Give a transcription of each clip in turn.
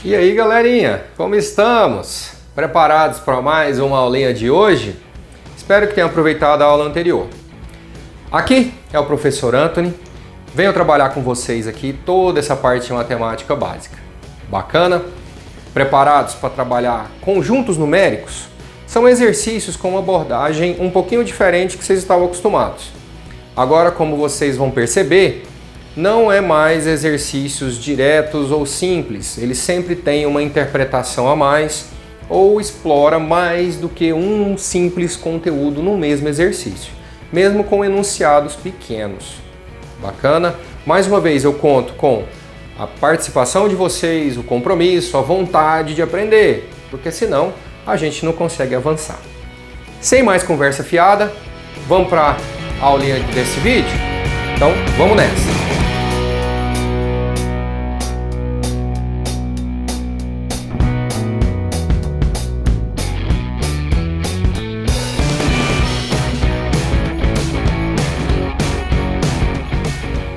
E aí, galerinha, como estamos? Preparados para mais uma aulinha de hoje? Espero que tenham aproveitado a aula anterior. Aqui é o professor Anthony. Venho trabalhar com vocês aqui toda essa parte de matemática básica. Bacana? Preparados para trabalhar conjuntos numéricos? São exercícios com uma abordagem um pouquinho diferente que vocês estavam acostumados. Agora, como vocês vão perceber, não é mais exercícios diretos ou simples. Ele sempre tem uma interpretação a mais ou explora mais do que um simples conteúdo no mesmo exercício, mesmo com enunciados pequenos. Bacana? Mais uma vez eu conto com a participação de vocês, o compromisso, a vontade de aprender, porque senão a gente não consegue avançar. Sem mais conversa fiada, vamos para a aulinha desse vídeo? Então vamos nessa!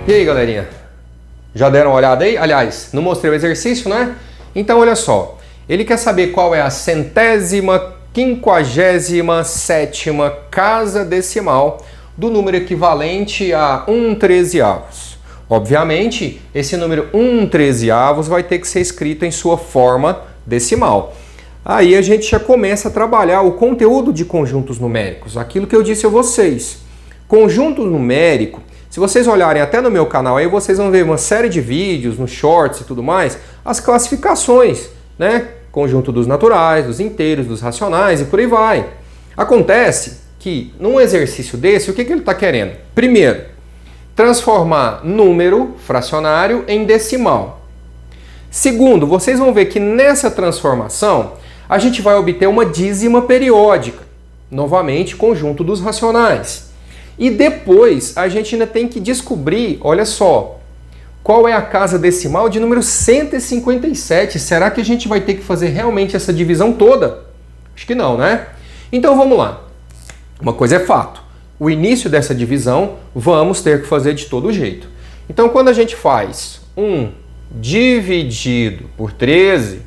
E aí, galerinha? Já deram uma olhada aí? Aliás, não mostrei o exercício, né? Então, olha só. Ele quer saber qual é a 157ª casa decimal do número equivalente a 1/13. Obviamente, esse número 1/13 vai ter que ser escrito em sua forma decimal. Aí a gente já começa a trabalhar o conteúdo de conjuntos numéricos, aquilo que eu disse a vocês. Conjunto numérico, se vocês olharem até no meu canal aí, vocês vão ver uma série de vídeos, nos shorts e tudo mais, as classificações, né? Conjunto dos naturais, dos inteiros, dos racionais e por aí vai. Acontece que num exercício desse, o que ele está querendo? Primeiro, transformar número fracionário em decimal. Segundo, vocês vão ver que nessa transformação, a gente vai obter uma dízima periódica. Novamente, conjunto dos racionais. E depois a gente ainda tem que descobrir, olha só, qual é a casa decimal de número 157. Será que a gente vai ter que fazer realmente essa divisão toda? Acho que não, né? Então vamos lá. Uma coisa é fato. O início dessa divisão vamos ter que fazer de todo jeito. Então quando a gente faz 1 dividido por 13,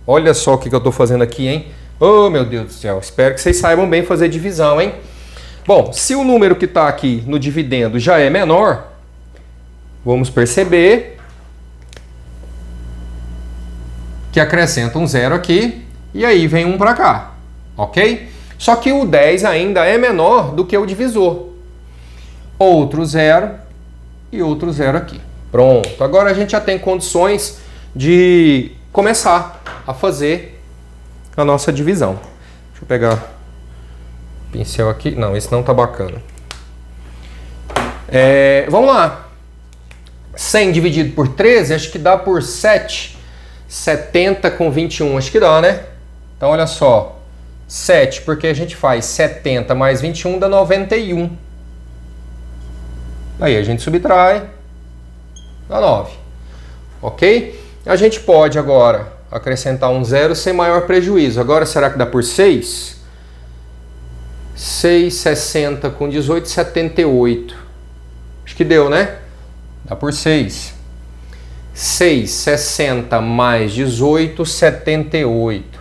olha só o que eu estou fazendo aqui, hein? Oh, meu Deus do céu, espero que vocês saibam bem fazer divisão, hein? Bom, se o número que está aqui no dividendo já é menor, vamos perceber que acrescenta um zero aqui e aí vem um para cá, ok? Só que o 10 ainda é menor do que o divisor. Outro zero e outro zero aqui. Pronto, agora a gente já tem condições de começar a fazer a nossa divisão. Deixa eu pegar pincel aqui. Não, esse não tá bacana. Vamos lá. 100 dividido por 13, acho que dá por 7. 70 com 21, acho que dá, né? Então, olha só. 7, porque a gente faz 70 mais 21 dá 91. Aí a gente subtrai, dá 9. Ok? A gente pode agora acrescentar um zero sem maior prejuízo. Agora, será que dá por 6? 6, 60 com 18, 78. Acho que deu, né? Dá por 6. 6, 60 mais 18, 78.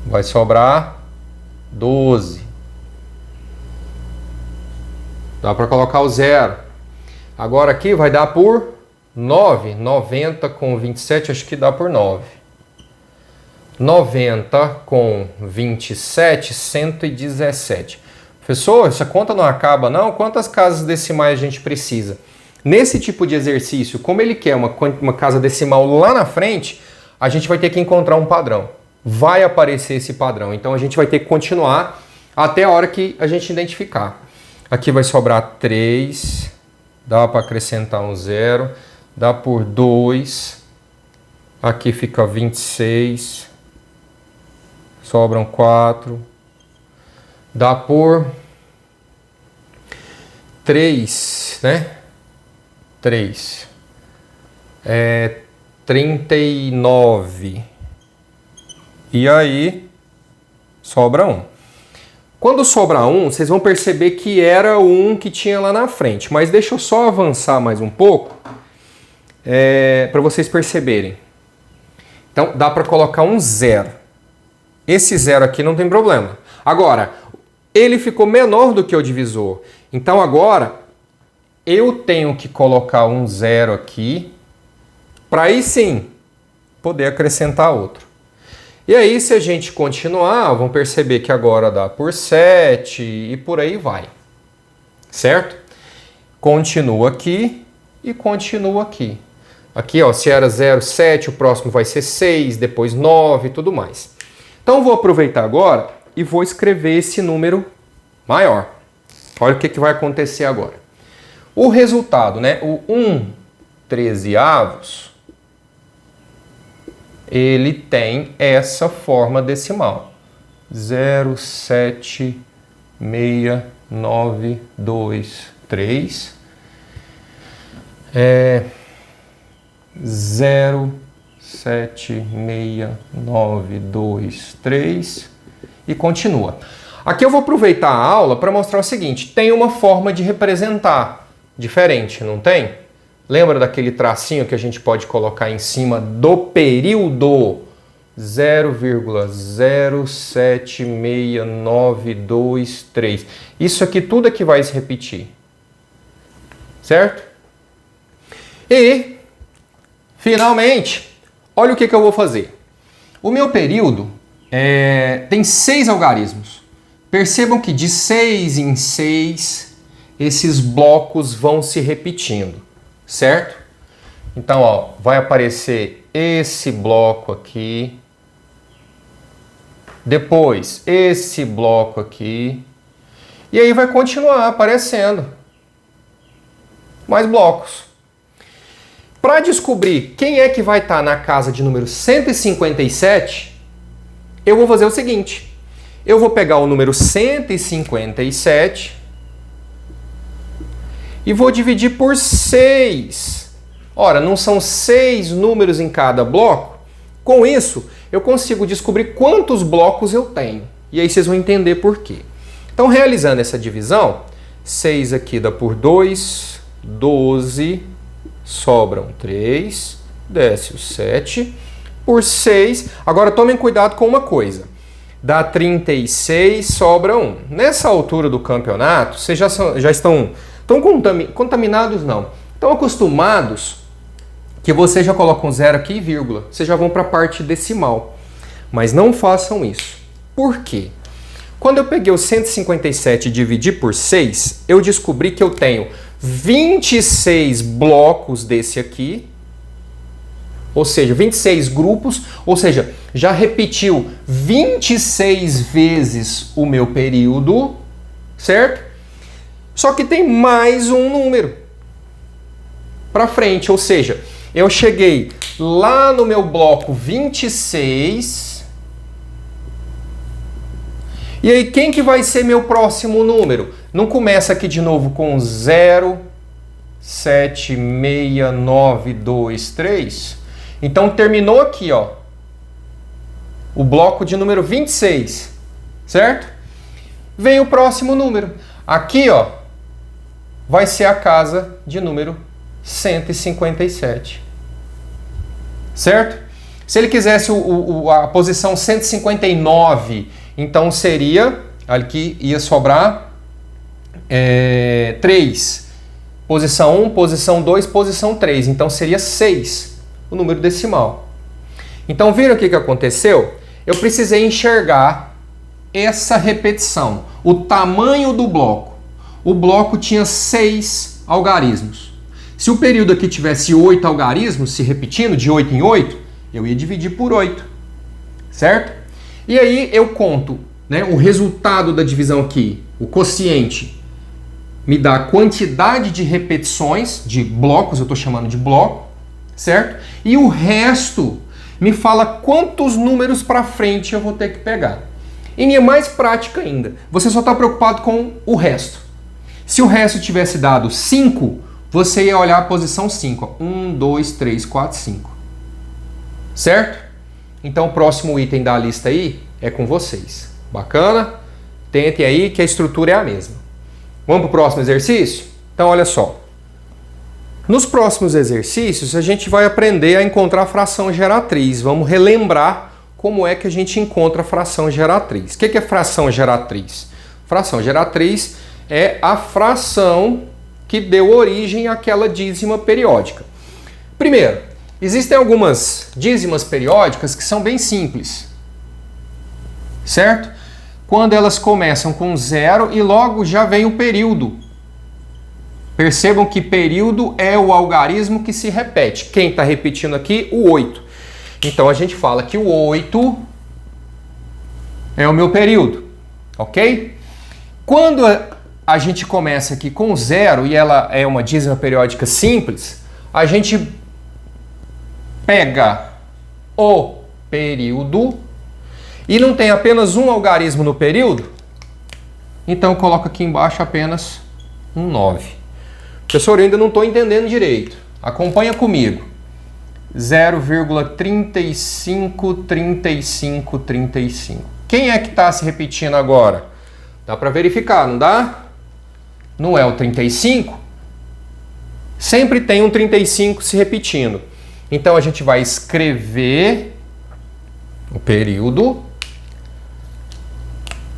Vai sobrar 12. Dá para colocar o zero. Agora aqui vai dar por 9. 90 com 27, acho que dá por 9. 90 com 27, 117. Professor, essa conta não acaba não? Quantas casas decimais a gente precisa? Nesse tipo de exercício, como ele quer uma casa decimal lá na frente, a gente vai ter que encontrar um padrão. Vai aparecer esse padrão. Então a gente vai ter que continuar até a hora que a gente identificar. Aqui vai sobrar 3. Dá para acrescentar um zero. Dá por 2. Aqui fica 26. Sobram 4. Dá por 3, né? 3. 39. E aí, sobra 1. Quando sobra 1, vocês vão perceber que era o 1 que tinha lá na frente. Mas deixa eu só avançar mais um pouco para vocês perceberem. Então, dá para colocar um 0. Esse 0 aqui não tem problema. Agora, ele ficou menor do que o divisor. Então, agora, eu tenho que colocar um 0 aqui, para aí sim, poder acrescentar outro. E aí, se a gente continuar, vamos perceber que agora dá por 7 e por aí vai. Certo? Continua aqui e continua aqui. Aqui, ó, se era 0, 7, o próximo vai ser 6, depois 9 e tudo mais. Então, vou aproveitar agora e vou escrever esse número maior. Olha o que vai acontecer agora. O resultado, né, o 1/13, ele tem essa forma decimal. 0,76923. 0,76923 e continua. Aqui eu vou aproveitar a aula para mostrar o seguinte, tem uma forma de representar diferente, não tem? Lembra daquele tracinho que a gente pode colocar em cima do período? 0,076923. Isso aqui tudo é que vai se repetir. Certo? E, finalmente, olha o que eu vou fazer. O meu período tem 6 algarismos. Percebam que de 6 em 6, esses blocos vão se repetindo. Certo? Então, ó, vai aparecer esse bloco aqui. Depois, esse bloco aqui. E aí vai continuar aparecendo mais blocos. Para descobrir quem é que vai estar na casa de número 157, eu vou fazer o seguinte. Eu vou pegar o número 157 e vou dividir por 6. Ora, não são 6 números em cada bloco? Com isso, eu consigo descobrir quantos blocos eu tenho. E aí vocês vão entender por quê. Então, realizando essa divisão, 6 aqui dá por 2, 12, sobram 3, desce o 7, por 6. Agora tomem cuidado com uma coisa. Dá 36, sobra 1. Nessa altura do campeonato, vocês já estão contaminados, não. Estão acostumados que você já coloca um 0 aqui e vírgula. Vocês já vão para a parte decimal. Mas não façam isso. Por quê? Quando eu peguei o 157 e dividi por 6, eu descobri que eu tenho 26 blocos desse aqui, ou seja, 26 grupos, ou seja, já repetiu 26 vezes o meu período, certo? Só que tem mais um número para frente, ou seja, eu cheguei lá no meu bloco 26. E aí, quem que vai ser meu próximo número? Não começa aqui de novo com 0,76923. Então, terminou aqui, ó, o bloco de número 26, certo? Vem o próximo número. Aqui, ó, vai ser a casa de número 157. Certo? Se ele quisesse a posição 159, então seria, aqui ia sobrar 3. Posição 1, posição 2, posição 3. Então seria 6, o número decimal. Então viram o que aconteceu? Eu precisei enxergar essa repetição, o tamanho do bloco. O bloco tinha 6 algarismos. Se o período aqui tivesse 8 algarismos se repetindo, de 8 em 8, eu ia dividir por 8, certo? E aí eu conto, né, o resultado da divisão aqui, o quociente, me dá a quantidade de repetições, de blocos, eu estou chamando de bloco, certo? E o resto me fala quantos números para frente eu vou ter que pegar. E é mais prática ainda, você só está preocupado com o resto. Se o resto tivesse dado 5, você ia olhar a posição 5. 1, 2, 3, 4, 5. Certo? Então o próximo item da lista aí é com vocês. Bacana? Tentem aí que a estrutura é a mesma. Vamos para o próximo exercício? Então olha só. Nos próximos exercícios, a gente vai aprender a encontrar a fração geratriz. Vamos relembrar como é que a gente encontra a fração geratriz. O que é fração geratriz? Fração geratriz é a fração que deu origem àquela dízima periódica. Primeiro, existem algumas dízimas periódicas que são bem simples, certo? Quando elas começam com 0 e logo já vem o período. Percebam que período é o algarismo que se repete. Quem está repetindo aqui? O 8. Então a gente fala que o 8 é o meu período, ok? Quando a gente começa aqui com 0 e ela é uma dízima periódica simples, a gente pega o período e não tem apenas um algarismo no período, então coloca aqui embaixo apenas um 9. Professor, eu ainda não estou entendendo direito. Acompanha comigo. 0,353535. Quem é que está se repetindo agora? Dá para verificar, não dá? Não é o 35? Sempre tem um 35 se repetindo. Então a gente vai escrever o período.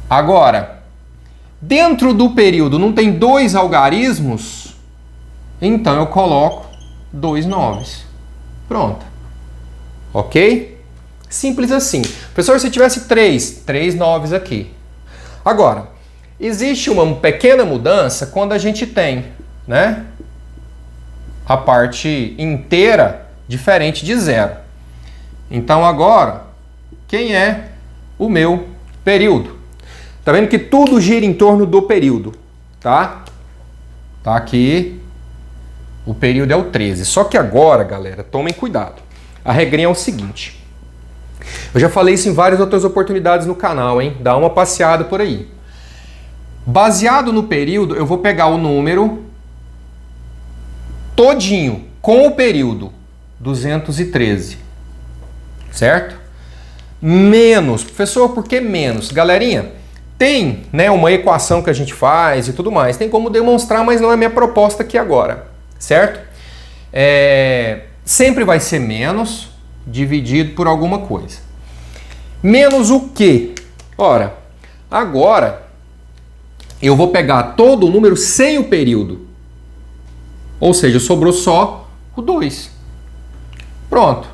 Agora, dentro do período não tem dois algarismos? Então eu coloco 2 noves. Pronto. Ok? Simples assim. Professor, se tivesse 3 noves aqui. Agora, existe uma pequena mudança quando a gente tem, né, a parte inteira diferente de 0. Então agora, quem é o meu período? Tá vendo que tudo gira em torno do período, tá? Tá aqui. O período é o 13. Só que agora, galera, tomem cuidado. A regrinha é o seguinte. Eu já falei isso em várias outras oportunidades no canal, hein? Dá uma passeada por aí. Baseado no período, eu vou pegar o número todinho com o período 213. Certo? Menos. Professor, por que menos? Galerinha, tem, né, uma equação que a gente faz e tudo mais. Tem como demonstrar, mas não é minha proposta aqui agora. Certo? Sempre vai ser menos dividido por alguma coisa. Menos o quê? Ora, agora eu vou pegar todo o número sem o período. Ou seja, sobrou só o 2. Pronto.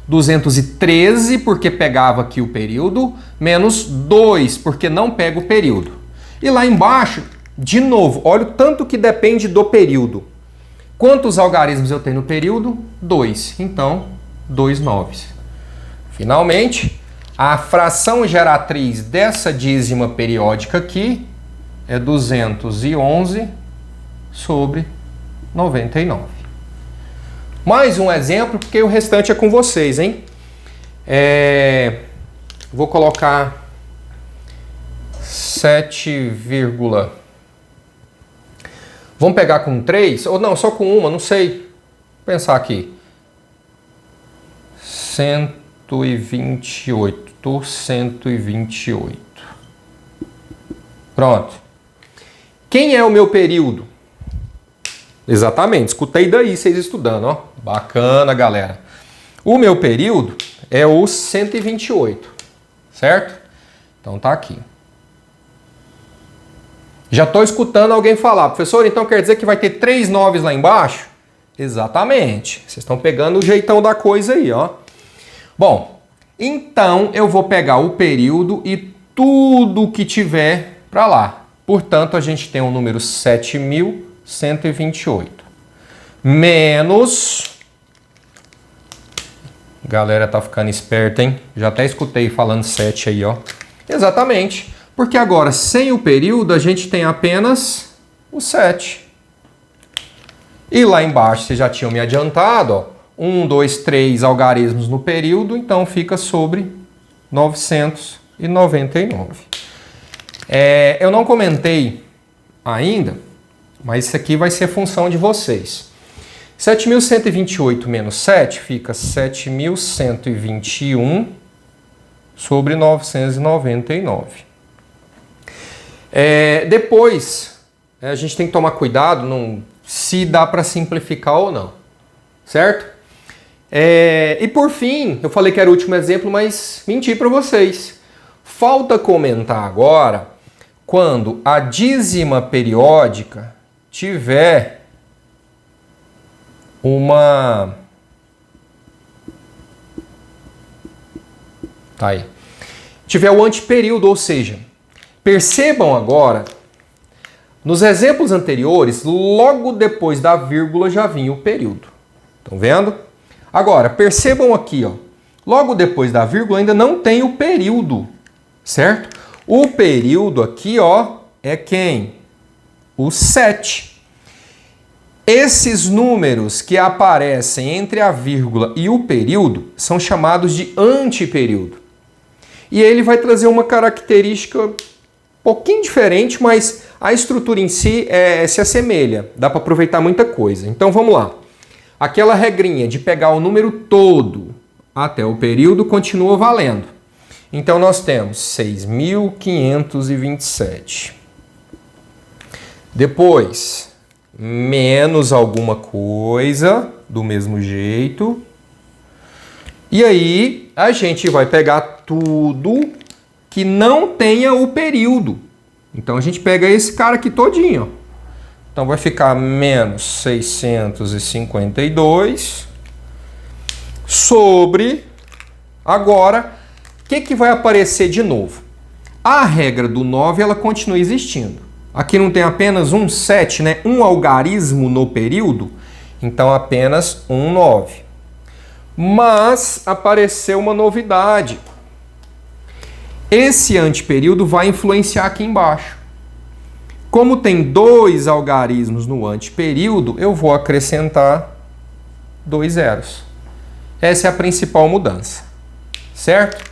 213 porque pegava aqui o período, menos 2 porque não pega o período. E lá embaixo, de novo, olha o tanto que depende do período. Quantos algarismos eu tenho no período? 2. Então, 2 noves. Finalmente, a fração geratriz dessa dízima periódica aqui é 211 sobre 99. Mais um exemplo, porque o restante é com vocês, hein? Vou colocar 7, vamos pegar com 3? Ou não, só com uma, não sei. Vou pensar aqui. 128. Pronto. Quem é o meu período? Exatamente, escutei daí vocês estudando, ó. Bacana, galera. O meu período é o 128, certo? Então tá aqui. Já estou escutando alguém falar, professor, então quer dizer que vai ter 3 noves lá embaixo? Exatamente. Vocês estão pegando o jeitão da coisa aí, ó. Bom, então eu vou pegar o período e tudo que tiver para lá. Portanto, a gente tem o número 7.128. Menos... Galera tá ficando esperta, hein? Já até escutei falando 7 aí, ó. Exatamente. Porque agora, sem o período, a gente tem apenas o 7. E lá embaixo, vocês já tinham me adiantado, ó. 1, 2, 3 algarismos no período, então fica sobre 999. Eu não comentei ainda, mas isso aqui vai ser função de vocês. 7.128 menos 7 fica 7.121 sobre 999. Depois, a gente tem que tomar cuidado, não se dá para simplificar ou não, certo? E por fim, eu falei que era o último exemplo, mas menti para vocês. Falta comentar agora quando a dízima periódica tiver uma... Tá aí. Tiver o anteperíodo, ou seja, percebam agora, nos exemplos anteriores, logo depois da vírgula já vinha o período. Estão vendo? Agora, percebam aqui, ó, logo depois da vírgula ainda não tem o período, certo? O período aqui, ó, é quem? O 7. Esses números que aparecem entre a vírgula e o período são chamados de anteperíodo. E ele vai trazer uma característica um pouquinho diferente, mas a estrutura em si se assemelha. Dá para aproveitar muita coisa. Então vamos lá. Aquela regrinha de pegar o número todo até o período continua valendo. Então nós temos 6.527. Depois, menos alguma coisa, do mesmo jeito. E aí a gente vai pegar tudo que não tenha o período. Então a gente pega esse cara aqui todinho. Então vai ficar menos 652 sobre... Agora, o que vai aparecer de novo? A regra do 9 ela continua existindo. Aqui não tem apenas um 7, né? Um algarismo no período. Então apenas um 9. Mas apareceu uma novidade. Esse anteperíodo vai influenciar aqui embaixo. Como tem 2 algarismos no anteperíodo, eu vou acrescentar 2 zeros. Essa é a principal mudança, certo?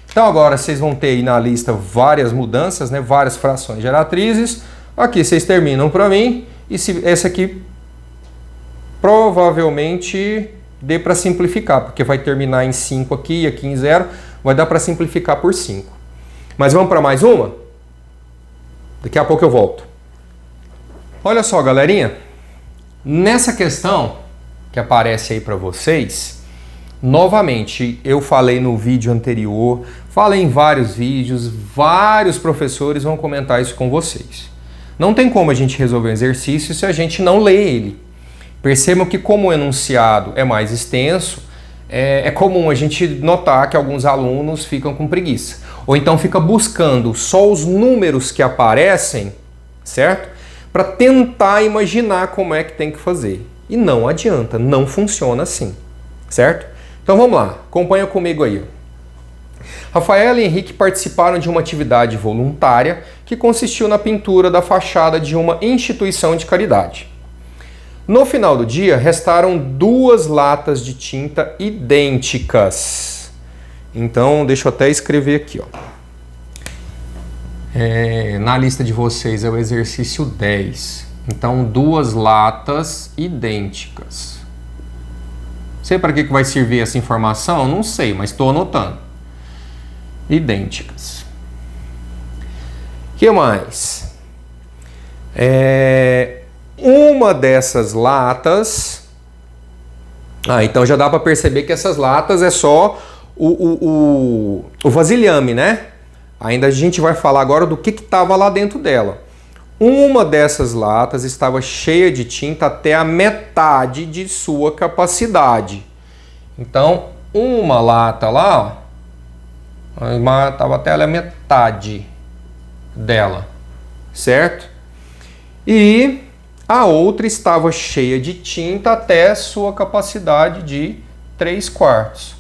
Então agora vocês vão ter aí na lista várias mudanças, né? Várias frações geratrizes. Aqui vocês terminam para mim. E esse aqui provavelmente dê para simplificar, porque vai terminar em 5 aqui e aqui em 0. Vai dar para simplificar por 5. Mas vamos para mais uma? Daqui a pouco eu volto. Olha só, galerinha. Nessa questão que aparece aí para vocês, novamente, eu falei no vídeo anterior, falei em vários vídeos, vários professores vão comentar isso com vocês. Não tem como a gente resolver um exercício se a gente não lê ele. Percebam que como o enunciado é mais extenso, é comum a gente notar que alguns alunos ficam com preguiça. Ou então fica buscando só os números que aparecem, certo? Para tentar imaginar como é que tem que fazer. E não adianta, não funciona assim, certo? Então vamos lá, acompanha comigo aí. Rafaela e Henrique participaram de uma atividade voluntária que consistiu na pintura da fachada de uma instituição de caridade. No final do dia, restaram 2 latas de tinta idênticas. Então, deixa eu até escrever aqui, ó. Na lista de vocês é o exercício 10. Então, 2 latas idênticas. Sei para que vai servir essa informação? Não sei, mas estou anotando. Idênticas. O que mais? Uma dessas latas... então já dá para perceber que essas latas é só o vasilhame, né? Ainda a gente vai falar agora do que estava lá dentro dela. Uma dessas latas estava cheia de tinta até a metade de sua capacidade. Então, uma lata lá, estava até a metade dela, certo? E a outra estava cheia de tinta até sua capacidade de 3/4.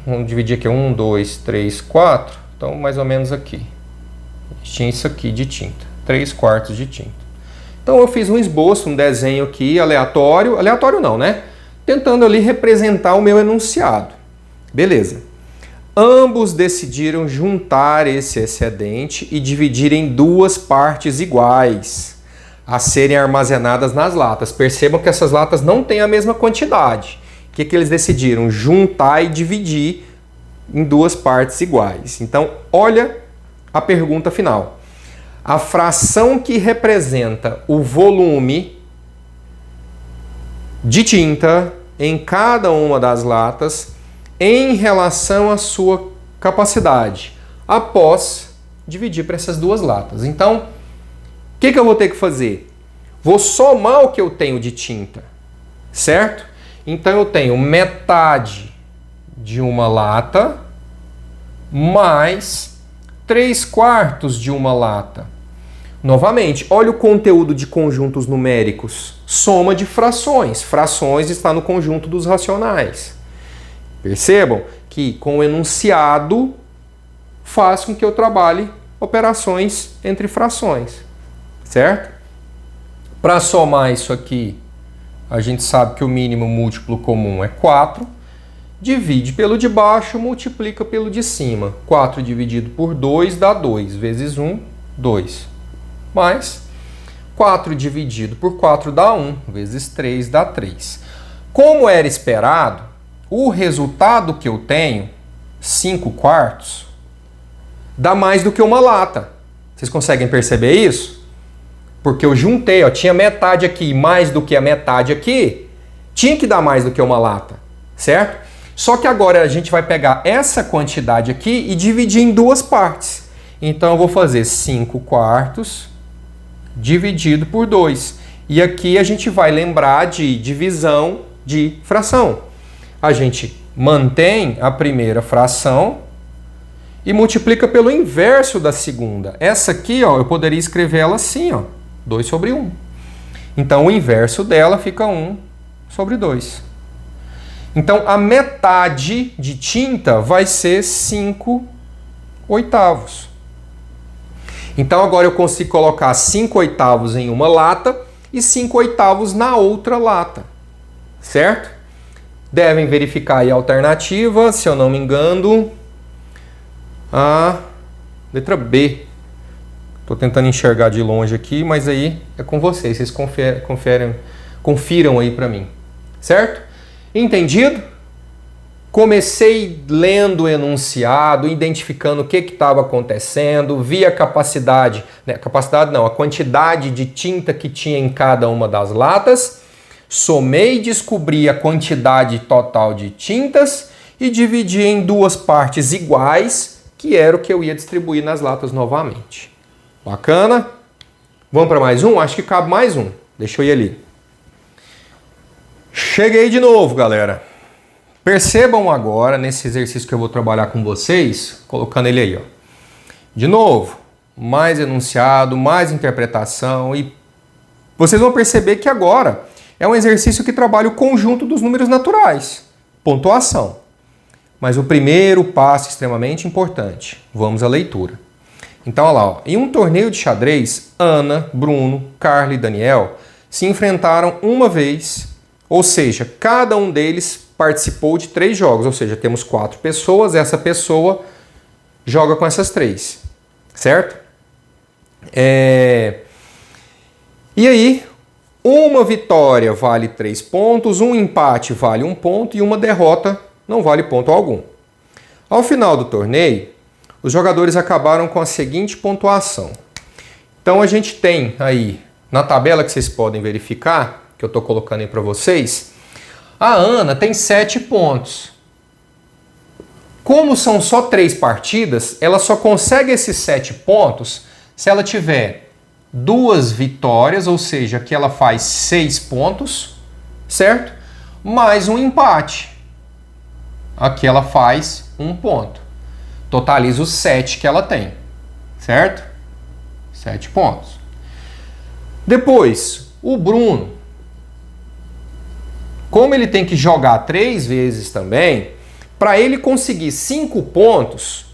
Vamos dividir aqui, 1, 2, 3, 4. Então, mais ou menos aqui. Tinha isso aqui de tinta, 3/4 de tinta. Então, eu fiz um esboço, um desenho aqui aleatório. Aleatório não, né? Tentando ali representar o meu enunciado. Beleza. Ambos decidiram juntar esse excedente e dividir em 2 partes iguais a serem armazenadas nas latas. Percebam que essas latas não têm a mesma quantidade. O que eles decidiram? Juntar e dividir em 2 partes iguais. Então, olha a pergunta final. a fração que representa o volume de tinta em cada uma das latas em relação à sua capacidade, após dividir para essas duas latas. Então, o que eu vou ter que fazer? Vou somar o que eu tenho de tinta, certo? Então eu tenho metade de uma lata mais 3/4 de uma lata. Novamente, olha o conteúdo de conjuntos numéricos. Soma de frações. Frações está no conjunto dos racionais. Percebam que com o enunciado faz com que eu trabalhe operações entre frações, certo? Para somar isso aqui, a gente sabe que o mínimo múltiplo comum é 4. Divide pelo de baixo, multiplica pelo de cima. 4 dividido por 2 dá 2, vezes 1, 2. Mais 4 dividido por 4 dá 1, vezes 3 dá 3. Como era esperado, o resultado que eu tenho, 5/4, dá mais do que uma lata. Vocês conseguem perceber isso? Porque eu juntei, ó, tinha metade aqui, mais do que a metade aqui, tinha que dar mais do que uma lata, certo? Só que agora a gente vai pegar essa quantidade aqui e dividir em duas partes. Então eu vou fazer 5/4 dividido por 2. E aqui a gente vai lembrar de divisão de fração. A gente mantém a primeira fração e multiplica pelo inverso da segunda. Essa aqui, ó, eu poderia escrever ela assim, ó, 2/1. Então o inverso dela fica 1/2. Então a metade de tinta vai ser 5/8. Então agora eu consigo colocar 5/8 em uma lata e 5/8 na outra lata, certo? Devem verificar aí a alternativa, se eu não me engano, a letra B. Estou tentando enxergar de longe aqui, mas aí é com vocês, vocês confiram aí para mim, certo? Entendido? Comecei lendo o enunciado, identificando o que estava acontecendo, vi a capacidade, né, a quantidade de tinta que tinha em cada uma das latas, somei e descobri a quantidade total de tintas e dividi em duas partes iguais, que era o que eu ia distribuir nas latas novamente. Bacana? Vamos para mais um? Acho que cabe mais um. Deixa eu ir ali. Cheguei de novo, galera. Percebam agora, nesse exercício que eu vou trabalhar com vocês, colocando ele aí, ó. De novo, mais enunciado, mais interpretação, e vocês vão perceber que agora é um exercício que trabalha o conjunto dos números naturais, pontuação. Mas o primeiro passo é extremamente importante. Vamos à leitura. Então, olha lá, ó. Em um torneio de xadrez, Ana, Bruno, Carla e Daniel se enfrentaram uma vez, ou seja, cada um deles participou de 3 jogos, ou seja, temos 4 pessoas, essa pessoa joga com essas 3, certo? E aí, uma vitória vale 3 pontos, um empate vale 1 ponto e uma derrota não vale ponto algum. Ao final do torneio, os jogadores acabaram com a seguinte pontuação. Então a gente tem aí, na tabela que vocês podem verificar, que eu estou colocando aí para vocês, a Ana tem 7 pontos. Como são só 3 partidas, ela só consegue esses 7 pontos se ela tiver 2 vitórias, ou seja, que ela faz 6 pontos, certo? Mais um empate. Aqui ela faz 1 ponto. Totaliza os 7 que ela tem, certo? 7 pontos. Depois, o Bruno, como ele tem que jogar 3 vezes também, para ele conseguir 5 pontos,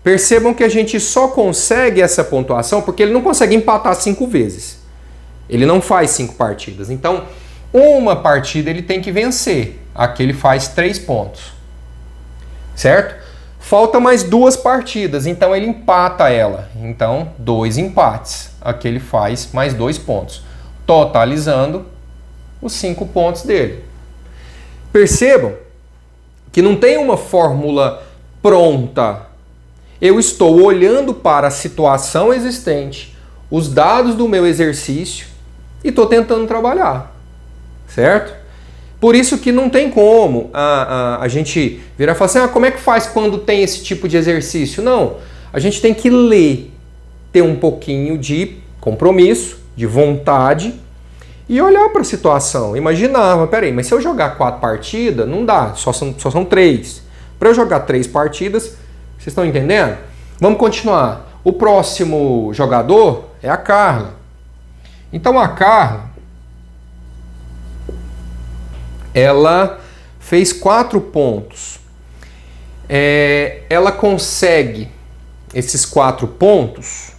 percebam que a gente só consegue essa pontuação porque ele não consegue empatar 5 vezes. Ele não faz 5 partidas. Então, uma partida ele tem que vencer. Aqui ele faz 3 pontos. Certo? Falta mais 2 partidas, então ele empata ela. Então, 2 empates. Aqui ele faz mais 2 pontos, totalizando os 5 pontos dele. Percebam que não tem uma fórmula pronta. Eu estou olhando para a situação existente, os dados do meu exercício e estou tentando trabalhar, certo? Por isso que não tem como a gente virar e falar assim, como é que faz quando tem esse tipo de exercício? Não, a gente tem que ler, ter um pouquinho de compromisso, de vontade e olhar para a situação. Imaginar, peraí, mas se eu jogar 4 partidas, não dá, só são 3. Para eu jogar 3 partidas, vocês estão entendendo? Vamos continuar. O próximo jogador é a Carla. Então a Carla, ela fez 4 pontos. Ela consegue esses 4 pontos,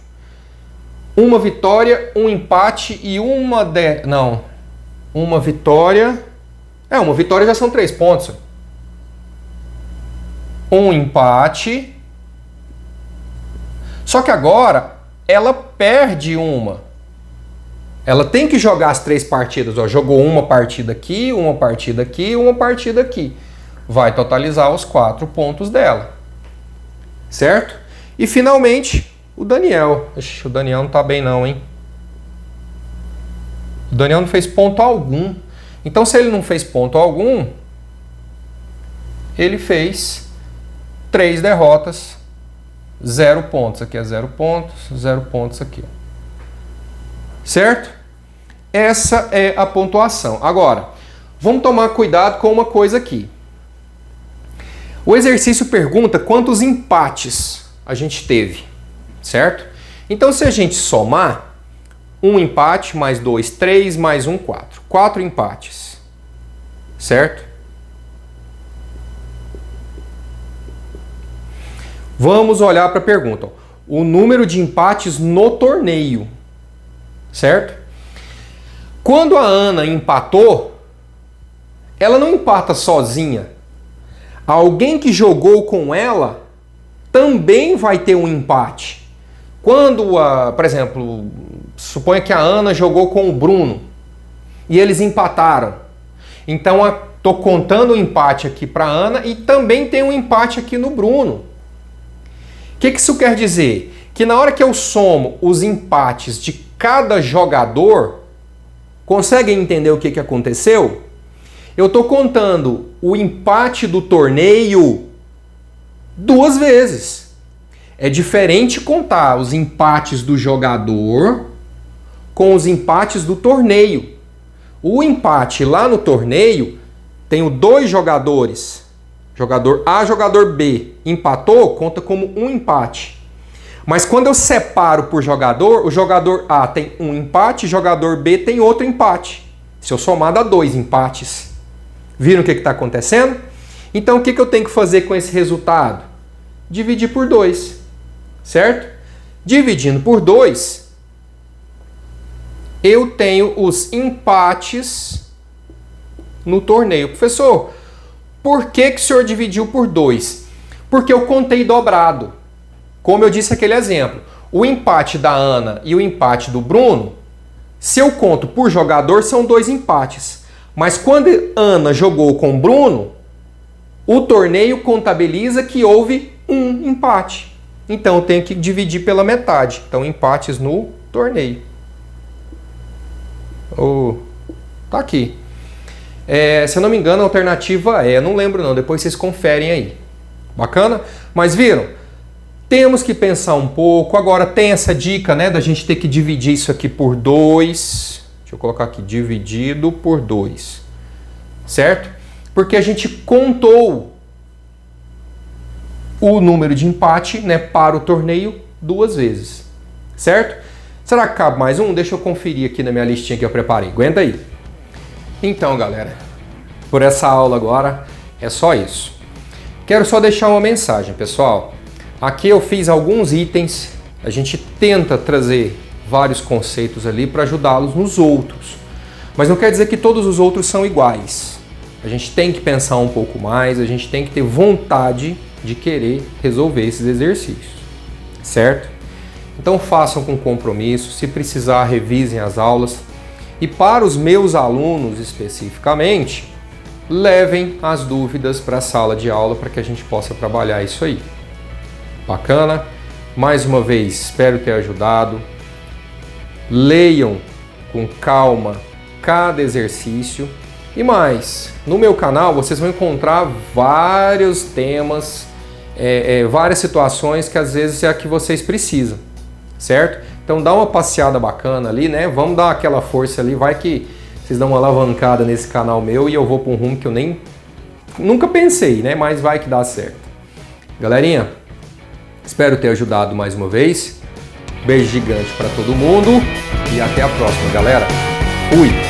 uma vitória, um empate e uma vitória. Uma vitória já são 3 pontos. Um empate. Só que agora ela perde uma. Ela tem que jogar as 3 partidas. Ó, jogou uma partida aqui, uma partida aqui, uma partida aqui. Vai totalizar os 4 pontos dela. Certo? E finalmente, o Daniel. Ixi, o Daniel não tá bem não, hein? O Daniel não fez ponto algum. Então, se ele não fez ponto algum, ele fez 3 derrotas, 0 pontos. Aqui é 0 pontos, 0 pontos aqui. Certo? Essa é a pontuação. Agora, vamos tomar cuidado com uma coisa aqui. O exercício pergunta quantos empates a gente teve, certo? Então, se a gente somar, 1 empate, mais 2, 3, mais 1, 4. 4 empates, certo? Vamos olhar para a pergunta. O número de empates no torneio, certo? Quando a Ana empatou, ela não empata sozinha. Alguém que jogou com ela também vai ter um empate. Quando, por exemplo, suponha que a Ana jogou com o Bruno e eles empataram. Então, estou contando o empate aqui para a Ana e também tem um empate aqui no Bruno. O que isso quer dizer? Que na hora que eu somo os empates de cada jogador, conseguem entender o que aconteceu? Eu estou contando o empate do torneio 2 vezes. É diferente contar os empates do jogador com os empates do torneio. O empate lá no torneio, tenho 2 jogadores. Jogador A, jogador B. Empatou, conta como um empate. Mas quando eu separo por jogador, o jogador A tem um empate, o jogador B tem outro empate. Se eu somar, dá 2 empates. Viram o que está acontecendo? Então, o que eu tenho que fazer com esse resultado? Dividir por 2, certo? Dividindo por 2, eu tenho os empates no torneio. Professor, por que o senhor dividiu por 2? Porque eu contei dobrado. Como eu disse aquele exemplo, o empate da Ana e o empate do Bruno, se eu conto por jogador, são 2 empates. Mas quando Ana jogou com o Bruno, o torneio contabiliza que houve um empate. Então eu tenho que dividir pela metade. Então, empates no torneio. Tá aqui. Se eu não me engano, a alternativa não lembro não, depois vocês conferem aí. Bacana? Mas viram? Temos que pensar um pouco. Agora tem essa dica, né, da gente ter que dividir isso aqui por 2. Deixa eu colocar aqui, dividido por 2. Certo? Porque a gente contou o número de empate, né, para o torneio 2 vezes. Certo? Será que cabe mais um? Deixa eu conferir aqui na minha listinha que eu preparei. Aguenta aí. Então, galera, por essa aula agora é só isso. Quero só deixar uma mensagem, pessoal. Aqui eu fiz alguns itens, a gente tenta trazer vários conceitos ali para ajudá-los nos outros. Mas não quer dizer que todos os outros são iguais. A gente tem que pensar um pouco mais, a gente tem que ter vontade de querer resolver esses exercícios, certo? Então façam com compromisso, se precisar revisem as aulas. E para os meus alunos especificamente, levem as dúvidas para a sala de aula para que a gente possa trabalhar isso aí. Bacana? Mais uma vez, espero ter ajudado. leiam com calma cada exercício. E mais, no meu canal vocês vão encontrar vários temas, várias situações que às vezes é a que vocês precisam, certo? Então dá uma passeada bacana ali, né? Vamos dar aquela força ali, vai que vocês dão uma alavancada nesse canal meu e eu vou para um rumo que eu nunca pensei, né? Mas vai que dá certo. Galerinha, espero ter ajudado mais uma vez. Beijo gigante para todo mundo e até a próxima, galera. Fui!